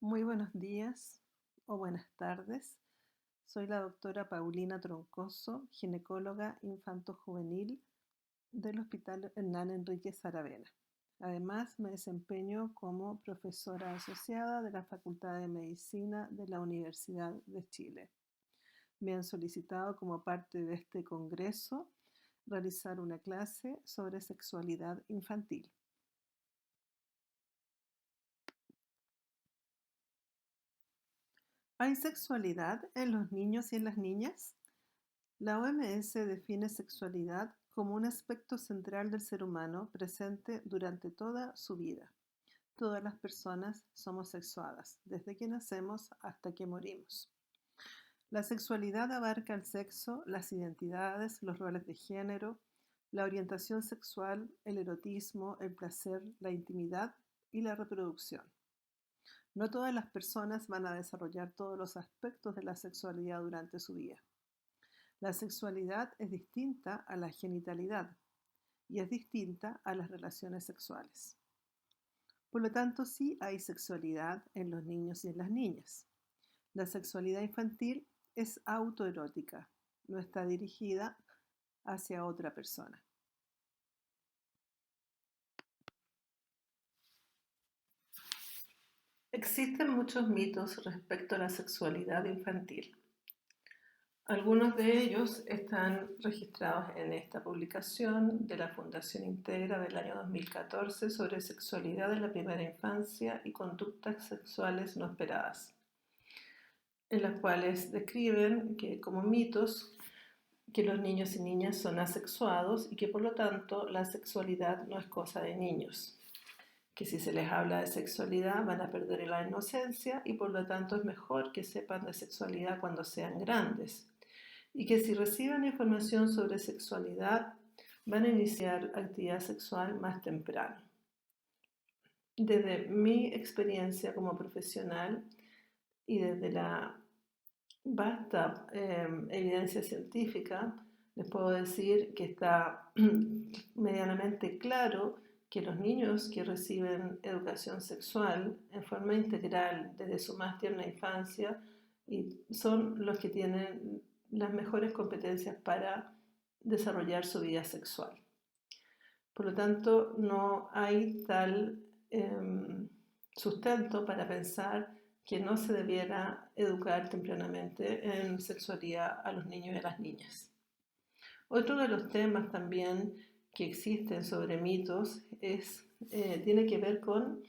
Muy buenos días o buenas tardes. Soy la doctora Paulina Troncoso, ginecóloga infanto-juvenil del Hospital Hernán Enríquez Aravena. Además, me desempeño como profesora asociada de la Facultad de Medicina de la Universidad de Chile. Me han solicitado como parte de este congreso realizar una clase sobre sexualidad infantil. ¿Hay sexualidad en los niños y en las niñas? La OMS define sexualidad como un aspecto central del ser humano presente durante toda su vida. Todas las personas somos sexuadas, desde que nacemos hasta que morimos. La sexualidad abarca el sexo, las identidades, los roles de género, la orientación sexual, el erotismo, el placer, la intimidad y la reproducción. No todas las personas van a desarrollar todos los aspectos de la sexualidad durante su vida. La sexualidad es distinta a la genitalidad y es distinta a las relaciones sexuales. Por lo tanto, sí hay sexualidad en los niños y en las niñas. La sexualidad infantil es autoerótica, no está dirigida hacia otra persona. Existen muchos mitos respecto a la sexualidad infantil. Algunos de ellos están registrados en esta publicación de la Fundación Integra del año 2014 sobre sexualidad en la primera infancia y conductas sexuales no esperadas, en las cuales describen que como mitos que los niños y niñas son asexuados y que por lo tanto la sexualidad no es cosa de niños, que si se les habla de sexualidad van a perder la inocencia y por lo tanto es mejor que sepan de sexualidad cuando sean grandes, y que si reciben información sobre sexualidad van a iniciar actividad sexual más temprano. Desde mi experiencia como profesional y desde la vasta evidencia científica, les puedo decir que está medianamente claro que los niños que reciben educación sexual en forma integral desde su más tierna infancia son los que tienen las mejores competencias para desarrollar su vida sexual. Por lo tanto, no hay tal sustento para pensar que no se debiera educar tempranamente en sexualidad a los niños y a las niñas. Otro de los temas también que existen sobre mitos tiene que ver con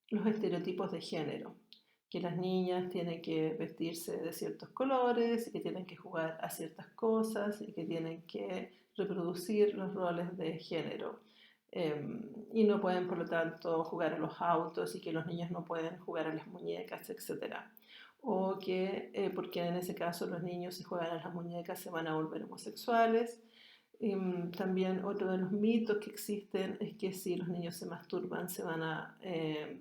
los estereotipos de género, que las niñas tienen que vestirse de ciertos colores, y que tienen que jugar a ciertas cosas y que tienen que reproducir los roles de género. Y no pueden, por lo tanto, jugar a los autos y que los niños no pueden jugar a las muñecas, etc. O que, porque en ese caso los niños si juegan a las muñecas se van a volver homosexuales. También otro de los mitos que existen es que si los niños se masturban se van a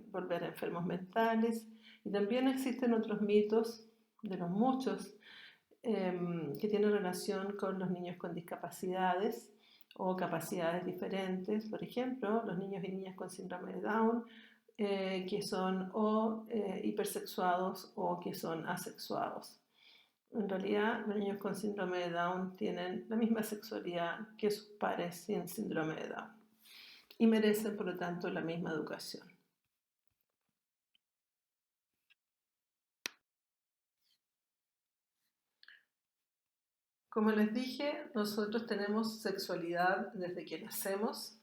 volver enfermos mentales. Y también existen otros mitos, de los muchos, que tienen relación con los niños con discapacidades o capacidades diferentes. Por ejemplo, los niños y niñas con síndrome de Down, que son o hipersexuados o que son asexuados. En realidad, los niños con síndrome de Down tienen la misma sexualidad que sus pares sin síndrome de Down y merecen, por lo tanto, la misma educación. Como les dije, nosotros tenemos sexualidad desde que nacemos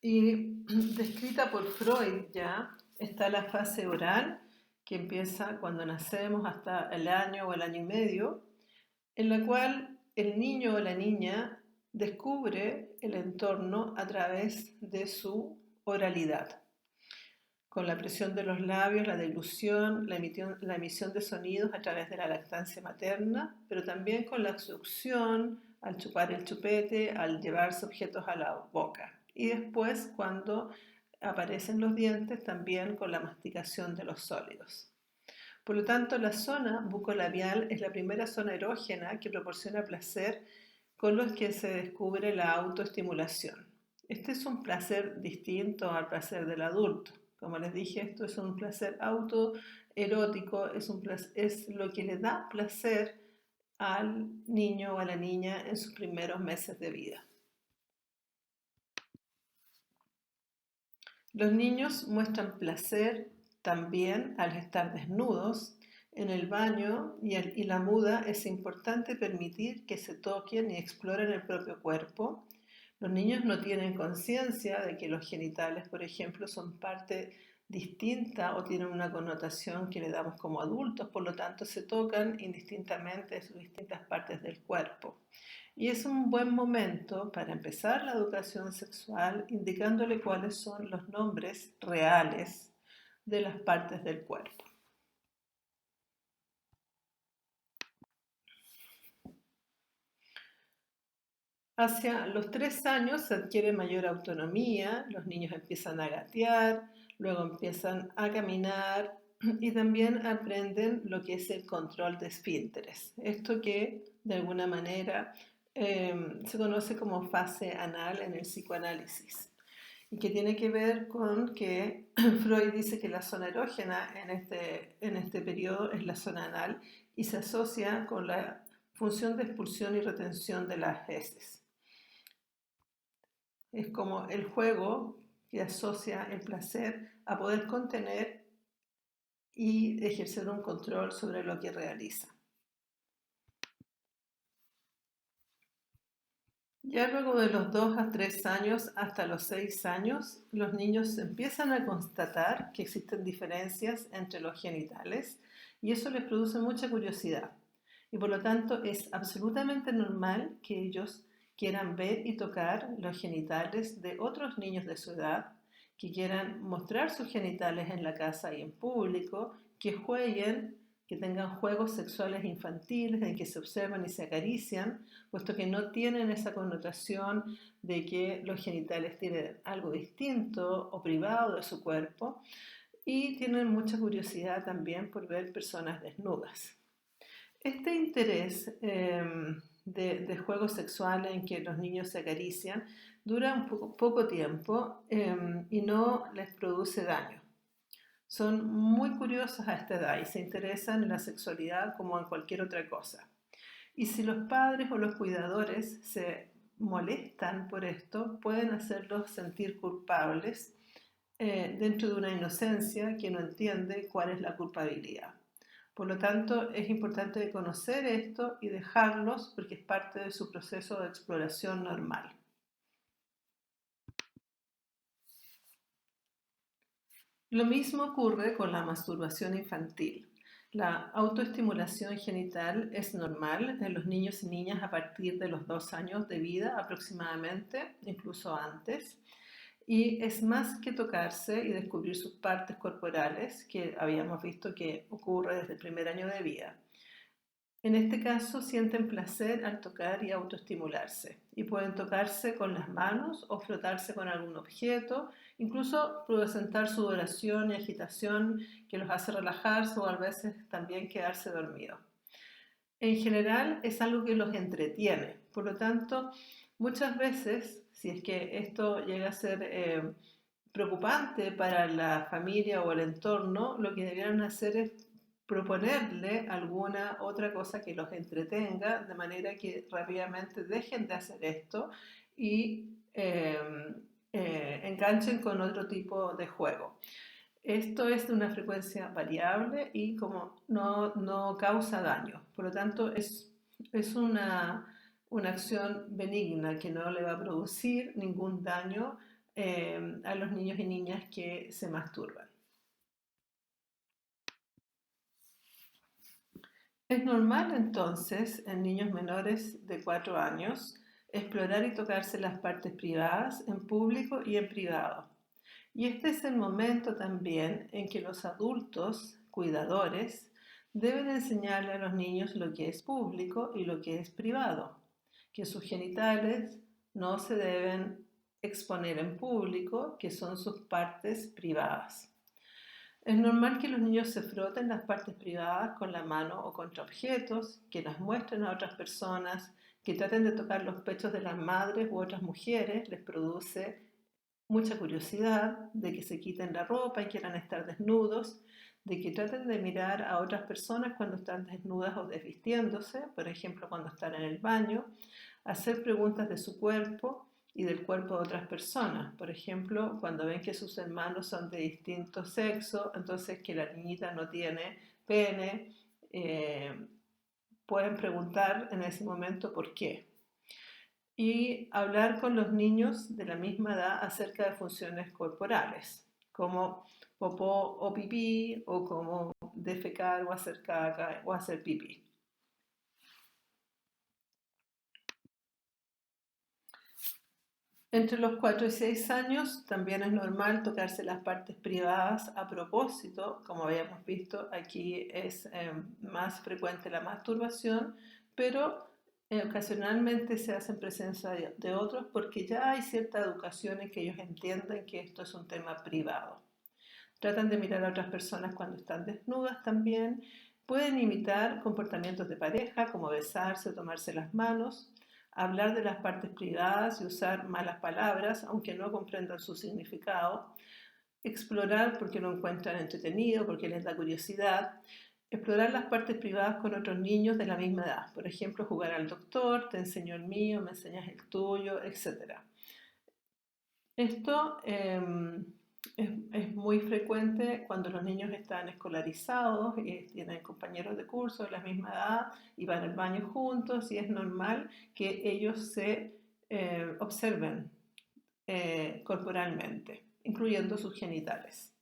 y descrita por Freud ya está la fase oral que empieza cuando nacemos hasta el año o el año y medio, en la cual el niño o la niña descubre el entorno a través de su oralidad, con la presión de los labios, la deglución, la emisión de sonidos a través de la lactancia materna, pero también con la succión, al chupar el chupete, al llevarse objetos a la boca. Y después, cuando aparecen los dientes, también con la masticación de los sólidos. Por lo tanto, la zona bucolabial es la primera zona erógena que proporciona placer con los que se descubre la autoestimulación. Este es un placer distinto al placer del adulto. Como les dije, esto es un placer autoerótico, es lo que le da placer al niño o a la niña en sus primeros meses de vida. Los niños muestran placer también al estar desnudos. En el baño y la muda es importante permitir que se toquen y exploren el propio cuerpo. Los niños no tienen conciencia de que los genitales, por ejemplo, son parte distinta o tienen una connotación que le damos como adultos, por lo tanto se tocan indistintamente en sus distintas partes del cuerpo. Y es un buen momento para empezar la educación sexual indicándole cuáles son los nombres reales de las partes del cuerpo. Hacia los 3 años se adquiere mayor autonomía, los niños empiezan a gatear, luego empiezan a caminar y también aprenden lo que es el control de esfínteres. Esto que de alguna manera se conoce como fase anal en el psicoanálisis y que tiene que ver con que Freud dice que la zona erógena en este periodo es la zona anal y se asocia con la función de expulsión y retención de las heces. Es como el juego que asocia el placer a poder contener y ejercer un control sobre lo que realiza. Ya luego de los 2 a 3 años hasta los 6 años, los niños empiezan a constatar que existen diferencias entre los genitales y eso les produce mucha curiosidad. Y por lo tanto es absolutamente normal que ellos quieran ver y tocar los genitales de otros niños de su edad, que quieran mostrar sus genitales en la casa y en público, que jueguen, que tengan juegos sexuales infantiles en que se observan y se acarician, puesto que no tienen esa connotación de que los genitales tienen algo distinto o privado de su cuerpo, y tienen mucha curiosidad también por ver personas desnudas. Este interés de juegos sexuales en que los niños se acarician dura un poco tiempo y no les produce daño. Son muy curiosos a esta edad y se interesan en la sexualidad como en cualquier otra cosa. Y si los padres o los cuidadores se molestan por esto, pueden hacerlos sentir culpables dentro de una inocencia que no entiende cuál es la culpabilidad. Por lo tanto, es importante conocer esto y dejarlos porque es parte de su proceso de exploración normal. Lo mismo ocurre con la masturbación infantil. La autoestimulación genital es normal en los niños y niñas a partir de los 2 años de vida aproximadamente, incluso antes. Y es más que tocarse y descubrir sus partes corporales, que habíamos visto que ocurre desde el primer año de vida. En este caso sienten placer al tocar y autoestimularse y pueden tocarse con las manos o frotarse con algún objeto, incluso presentar sudoración y agitación que los hace relajarse o a veces también quedarse dormidos. En general es algo que los entretiene, por lo tanto muchas veces, si es que esto llega a ser preocupante para la familia o el entorno, lo que debieran hacer es proponerle alguna otra cosa que los entretenga, de manera que rápidamente dejen de hacer esto y enganchen con otro tipo de juego. Esto es de una frecuencia variable y como no causa daño. Por lo tanto, es una acción benigna que no le va a producir ningún daño a los niños y niñas que se masturban. Es normal entonces en niños menores de 4 años explorar y tocarse las partes privadas en público y en privado. Y este es el momento también en que los adultos, cuidadores, deben enseñarle a los niños lo que es público y lo que es privado, que sus genitales no se deben exponer en público, que son sus partes privadas. Es normal que los niños se froten las partes privadas con la mano o contra objetos, que las muestren a otras personas, que traten de tocar los pechos de las madres u otras mujeres, les produce mucha curiosidad, de que se quiten la ropa y quieran estar desnudos, de que traten de mirar a otras personas cuando están desnudas o desvistiéndose, por ejemplo, cuando están en el baño, hacer preguntas de su cuerpo y del cuerpo de otras personas. Por ejemplo, cuando ven que sus hermanos son de distinto sexo, entonces que la niñita no tiene pene, pueden preguntar en ese momento por qué. Y hablar con los niños de la misma edad acerca de funciones corporales, como popó o pipí, o como defecar o hacer caca o hacer pipí. Entre los 4 y 6 años también es normal tocarse las partes privadas a propósito, como habíamos visto, aquí es más frecuente la masturbación, pero ocasionalmente se hace en presencia de otros porque ya hay cierta educación en que ellos entienden que esto es un tema privado. Tratan de mirar a otras personas cuando están desnudas también, pueden imitar comportamientos de pareja como besarse o tomarse las manos, hablar de las partes privadas y usar malas palabras, aunque no comprendan su significado, explorar porque lo encuentran entretenido, porque les da curiosidad, explorar las partes privadas con otros niños de la misma edad, por ejemplo, jugar al doctor, te enseño el mío, me enseñas el tuyo, etc. Esto es muy frecuente cuando los niños están escolarizados y tienen compañeros de curso de la misma edad y van al baño juntos y es normal que ellos se observen corporalmente, incluyendo sus genitales.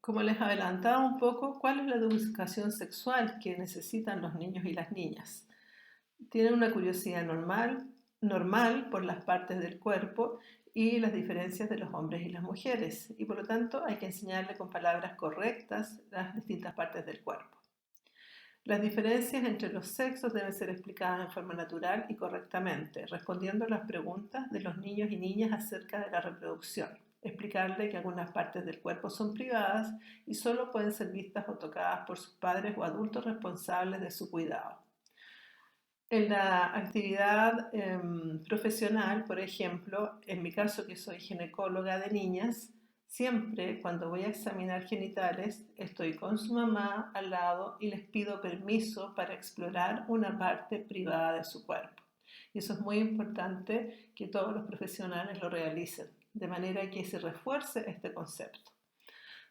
Como les adelantaba un poco, ¿cuál es la educación sexual que necesitan los niños y las niñas? Tienen una curiosidad normal por las partes del cuerpo y las diferencias de los hombres y las mujeres, y por lo tanto hay que enseñarle con palabras correctas las distintas partes del cuerpo. Las diferencias entre los sexos deben ser explicadas en forma natural y correctamente, respondiendo a las preguntas de los niños y niñas acerca de la reproducción. Explicarle que algunas partes del cuerpo son privadas y solo pueden ser vistas o tocadas por sus padres o adultos responsables de su cuidado. En la actividad profesional, por ejemplo, en mi caso que soy ginecóloga de niñas, siempre cuando voy a examinar genitales estoy con su mamá al lado y les pido permiso para explorar una parte privada de su cuerpo. Y eso es muy importante que todos los profesionales lo realicen, de manera que se refuerce este concepto.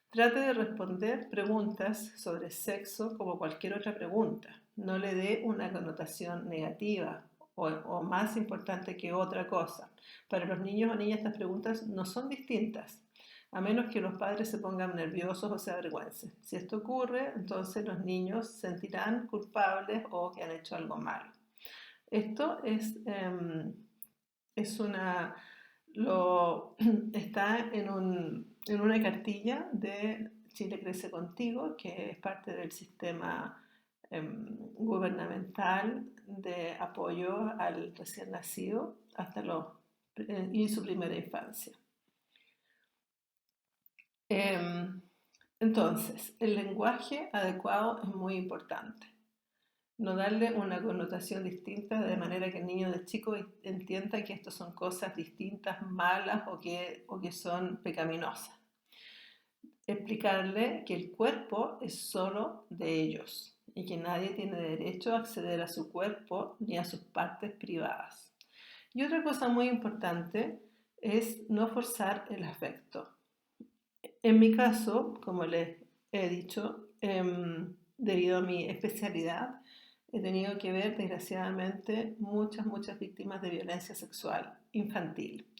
Trate de responder preguntas sobre sexo como cualquier otra pregunta. No le dé una connotación negativa o más importante que otra cosa. Para los niños o niñas estas preguntas no son distintas, a menos que los padres se pongan nerviosos o se avergüencen. Si esto ocurre, entonces los niños se sentirán culpables o que han hecho algo malo. Esto es una está en una cartilla de Chile Crece Contigo, que es parte del sistema gubernamental de apoyo al recién nacido y su primera infancia. Entonces, el lenguaje adecuado es muy importante. No darle una connotación distinta de manera que el niño de chico entienda que estas son cosas distintas, malas o que son pecaminosas. Explicarle que el cuerpo es solo de ellos y que nadie tiene derecho a acceder a su cuerpo ni a sus partes privadas. Y otra cosa muy importante es no forzar el afecto. En mi caso, como les he dicho, debido a mi especialidad, he tenido que ver, desgraciadamente, muchas víctimas de violencia sexual infantil.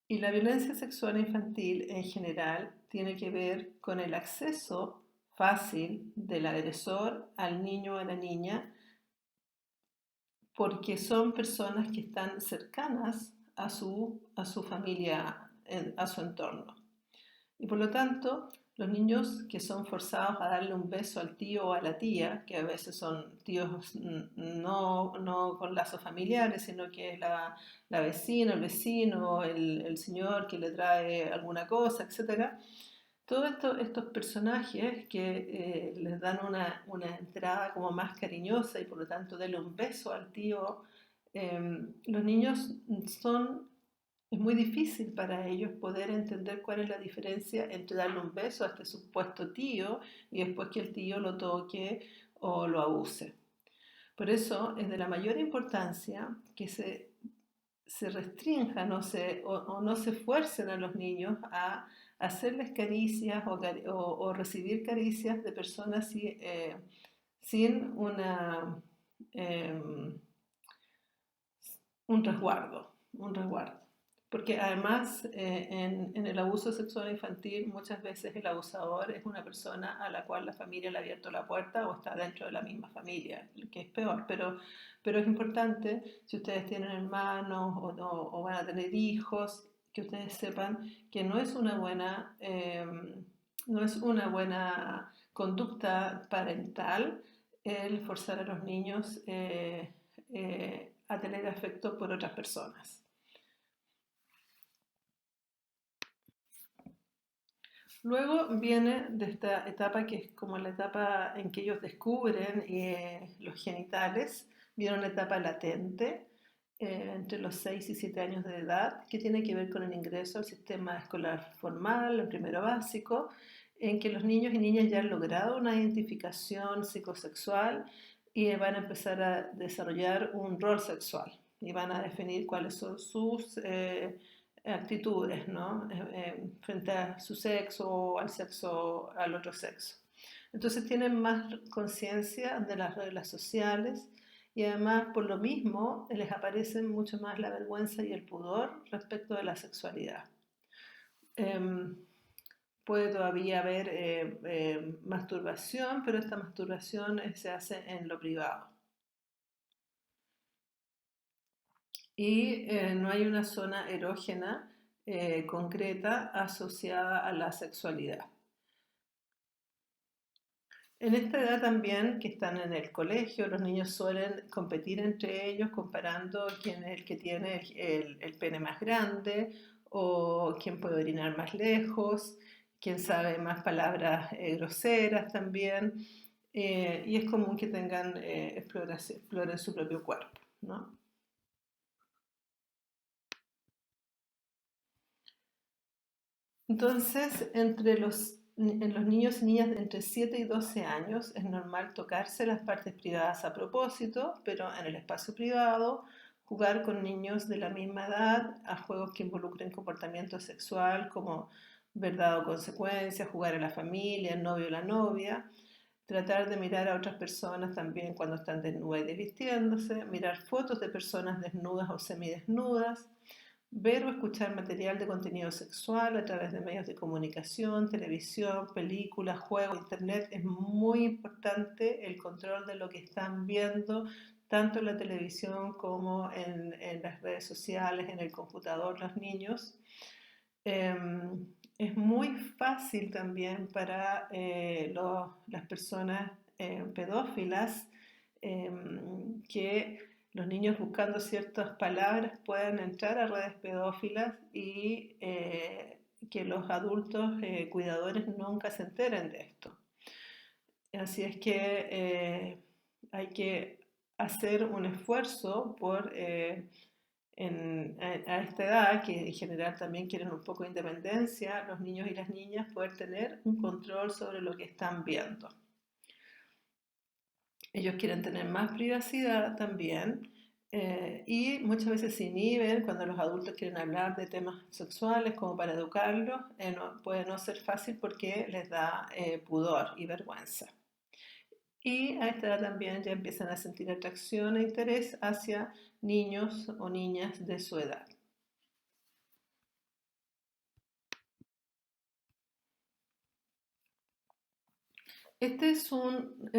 Y la violencia sexual infantil en general tiene que ver con el acceso fácil del agresor al niño o a la niña porque son personas que están cercanas a su familia, a su entorno. Y por lo tanto, los niños que son forzados a darle un beso al tío o a la tía, que a veces son tíos no con lazos familiares, sino que es la vecina, el vecino, el señor que le trae alguna cosa, etc. Todos estos personajes que les dan una entrada como más cariñosa y por lo tanto darle un beso al tío los niños es muy difícil para ellos poder entender cuál es la diferencia entre darle un beso a este supuesto tío y después que el tío lo toque o lo abuse. Por eso es de la mayor importancia que se restrinjan o no se fuercen a los niños a hacerles caricias o recibir caricias de personas sin em, un resguardo. Porque además en el abuso sexual infantil muchas veces el abusador es una persona a la cual la familia le ha abierto la puerta o está dentro de la misma familia, que es peor. Pero es importante, si ustedes tienen hermanos o van a tener hijos, que ustedes sepan que no es una buena conducta parental el forzar a los niños a tener afecto por otras personas. Luego viene de esta etapa que es como la etapa en que ellos descubren los genitales, viene una etapa latente entre los 6 y 7 años de edad, que tiene que ver con el ingreso al sistema escolar formal, el primero básico, en que los niños y niñas ya han logrado una identificación psicosexual y van a empezar a desarrollar un rol sexual y van a definir cuáles son sus actitudes, ¿no? Frente a su sexo o al otro sexo. Entonces tienen más conciencia de las reglas sociales y además por lo mismo les aparece mucho más la vergüenza y el pudor respecto de la sexualidad. Puede todavía haber masturbación, pero esta masturbación se hace en lo privado. Y no hay una zona erógena concreta asociada a la sexualidad. En esta edad también, que están en el colegio, los niños suelen competir entre ellos comparando quién es el que tiene el pene más grande o quién puede orinar más lejos, quién sabe más palabras groseras también. Y es común que exploren su propio cuerpo, ¿no? Entonces, en los niños y niñas de entre 7 y 12 años es normal tocarse las partes privadas a propósito, pero en el espacio privado jugar con niños de la misma edad a juegos que involucren comportamiento sexual como verdad o consecuencia, jugar a la familia, el novio o la novia, tratar de mirar a otras personas también cuando están desnudas y desvistiéndose, mirar fotos de personas desnudas o semidesnudas, ver o escuchar material de contenido sexual a través de medios de comunicación, televisión, películas, juegos, internet. Es muy importante el control de lo que están viendo, tanto en la televisión como en las redes sociales, en el computador, los niños. Es muy fácil también para las personas pedófilas que los niños buscando ciertas palabras puedan entrar a redes pedófilas y que los adultos cuidadores nunca se enteren de esto. Así es que hay que hacer un esfuerzo por, a esta edad, que en general también quieren un poco de independencia, los niños y las niñas poder tener un control sobre lo que están viendo. Ellos quieren tener más privacidad también y muchas veces se inhiben cuando los adultos quieren hablar de temas sexuales como para educarlos. Puede no ser fácil porque les da pudor y vergüenza. Y a esta edad también ya empiezan a sentir atracción e interés hacia niños o niñas de su edad. Este es un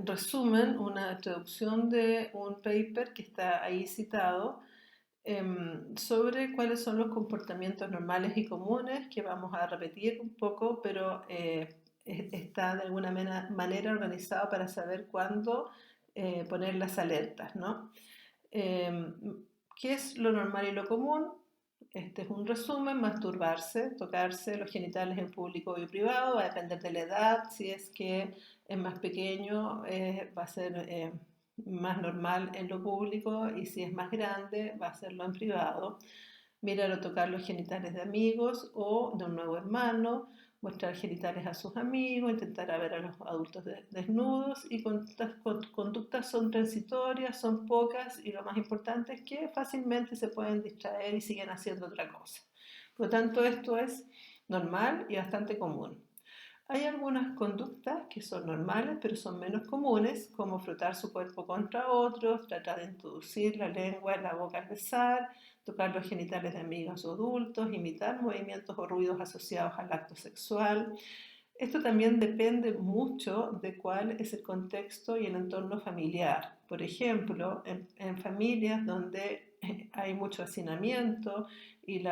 resumen, una traducción de un paper que está ahí citado sobre cuáles son los comportamientos normales y comunes, que vamos a repetir un poco, pero está de alguna manera organizado para saber cuándo poner las alertas, ¿no? ¿Qué es lo normal y lo común? Este es un resumen: masturbarse, tocarse los genitales en público y privado, va a depender de la edad. Si es que es más pequeño, va a ser más normal en lo público y si es más grande va a hacerlo en privado. Mirar o tocar los genitales de amigos o de un nuevo hermano, mostrar genitales a sus amigos, intentar ver a los adultos desnudos y conductas son transitorias, son pocas y lo más importante es que fácilmente se pueden distraer y siguen haciendo otra cosa. Por lo tanto, esto es normal y bastante común. Hay algunas conductas que son normales pero son menos comunes, como frotar su cuerpo contra otros, tratar de introducir la lengua en la boca al besar, tocar los genitales de amigos o adultos, imitar movimientos o ruidos asociados al acto sexual. Esto también depende mucho de cuál es el contexto y el entorno familiar. Por ejemplo, en familias donde hay mucho hacinamiento y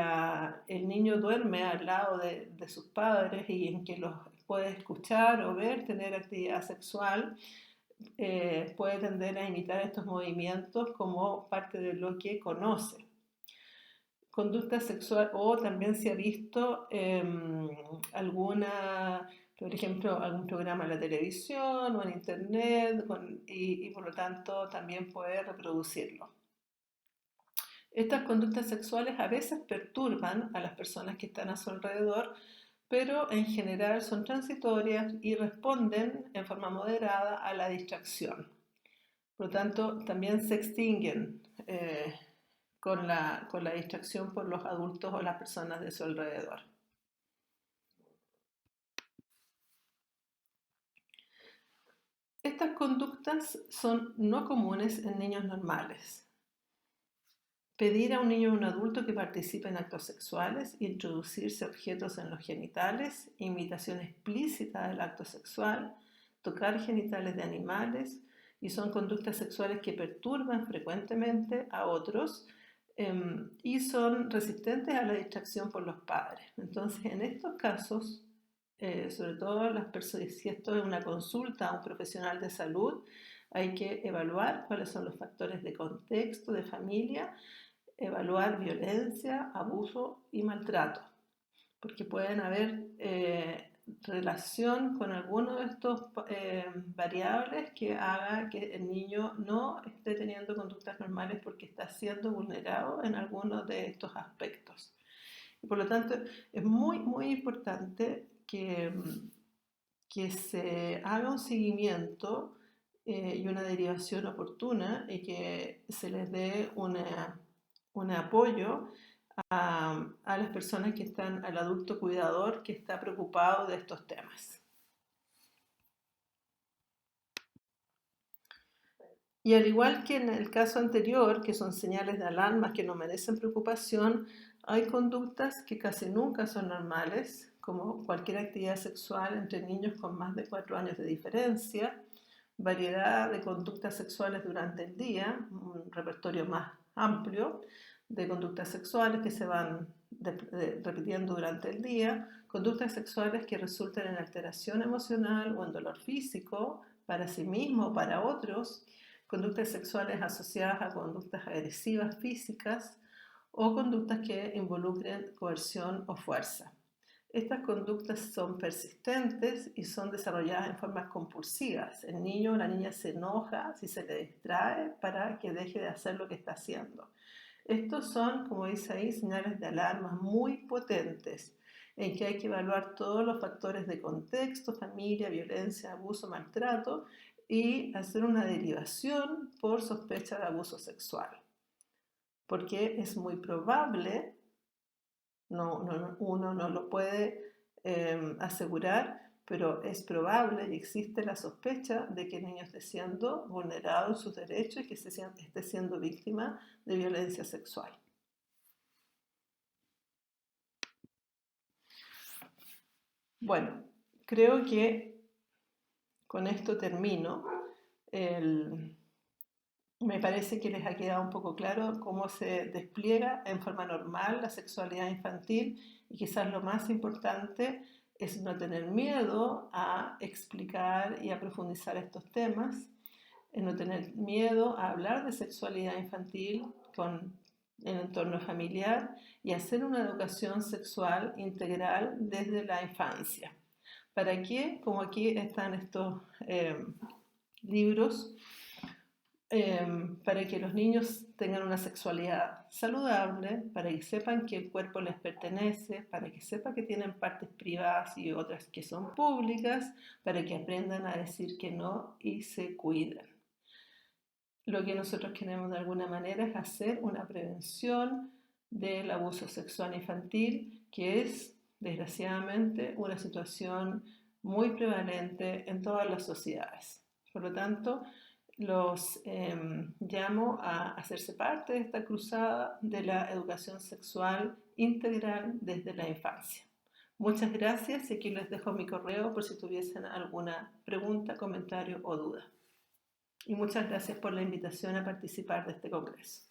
el niño duerme al lado de sus padres y en que los puede escuchar o ver tener actividad sexual, puede tender a imitar estos movimientos como parte de lo que conoce. Conducta sexual, o también se ha visto por ejemplo, algún programa en la televisión o en internet y por lo tanto también puede reproducirlo. Estas conductas sexuales a veces perturban a las personas que están a su alrededor, pero en general son transitorias y responden en forma moderada a la distracción. Por lo tanto, también se extinguen con la distracción por los adultos o las personas de su alrededor. Estas conductas son no comunes en niños normales. Pedir a un niño o un adulto que participe en actos sexuales, introducirse objetos en los genitales, imitación explícita del acto sexual, tocar genitales de animales, y son conductas sexuales que perturban frecuentemente a otros y son resistentes a la distracción por los padres. Entonces, en estos casos, sobre todo si esto es una consulta a un profesional de salud, hay que evaluar cuáles son los factores de contexto, de familia, evaluar violencia, abuso y maltrato, porque pueden haber relación con alguno de estos variables que haga que el niño no esté teniendo conductas normales porque está siendo vulnerado en alguno de estos aspectos. Y por lo tanto, es muy, muy importante que se haga un seguimiento y una derivación oportuna y que se les dé un apoyo a las personas que están, al adulto cuidador que está preocupado de estos temas. Y al igual que en el caso anterior, que son señales de alarma que no merecen preocupación, hay conductas que casi nunca son normales, como cualquier actividad sexual entre niños con más de 4 años de diferencia, variedad de conductas sexuales durante el día, un repertorio más amplio de conductas sexuales que se van repitiendo durante el día, conductas sexuales que resultan en alteración emocional o en dolor físico para sí mismo o para otros, conductas sexuales asociadas a conductas agresivas físicas o conductas que involucren coerción o fuerza. Estas conductas son persistentes y son desarrolladas en formas compulsivas. El niño o la niña se enoja si se le distrae para que deje de hacer lo que está haciendo. Estos son, como dice ahí, señales de alarma muy potentes en que hay que evaluar todos los factores de contexto, familia, violencia, abuso, maltrato y hacer una derivación por sospecha de abuso sexual. Porque es muy probable, uno no lo puede asegurar, pero es probable y existe la sospecha de que el niño esté siendo vulnerado en sus derechos y que esté siendo víctima de violencia sexual. Bueno, creo que con esto termino. Me parece que les ha quedado un poco claro cómo se despliega en forma normal la sexualidad infantil y quizás lo más importante es no tener miedo a explicar y a profundizar estos temas, no tener miedo a hablar de sexualidad infantil en el entorno familiar y hacer una educación sexual integral desde la infancia. ¿Para qué? Como aquí están estos libros para que los niños tengan una sexualidad saludable, para que sepan que el cuerpo les pertenece, para que sepan que tienen partes privadas y otras que son públicas, para que aprendan a decir que no y se cuiden. Lo que nosotros queremos de alguna manera es hacer una prevención del abuso sexual infantil, que es, desgraciadamente, una situación muy prevalente en todas las sociedades. Por lo tanto, los llamo a hacerse parte de esta cruzada de la educación sexual integral desde la infancia. Muchas gracias y aquí les dejo mi correo por si tuviesen alguna pregunta, comentario o duda. Y muchas gracias por la invitación a participar de este congreso.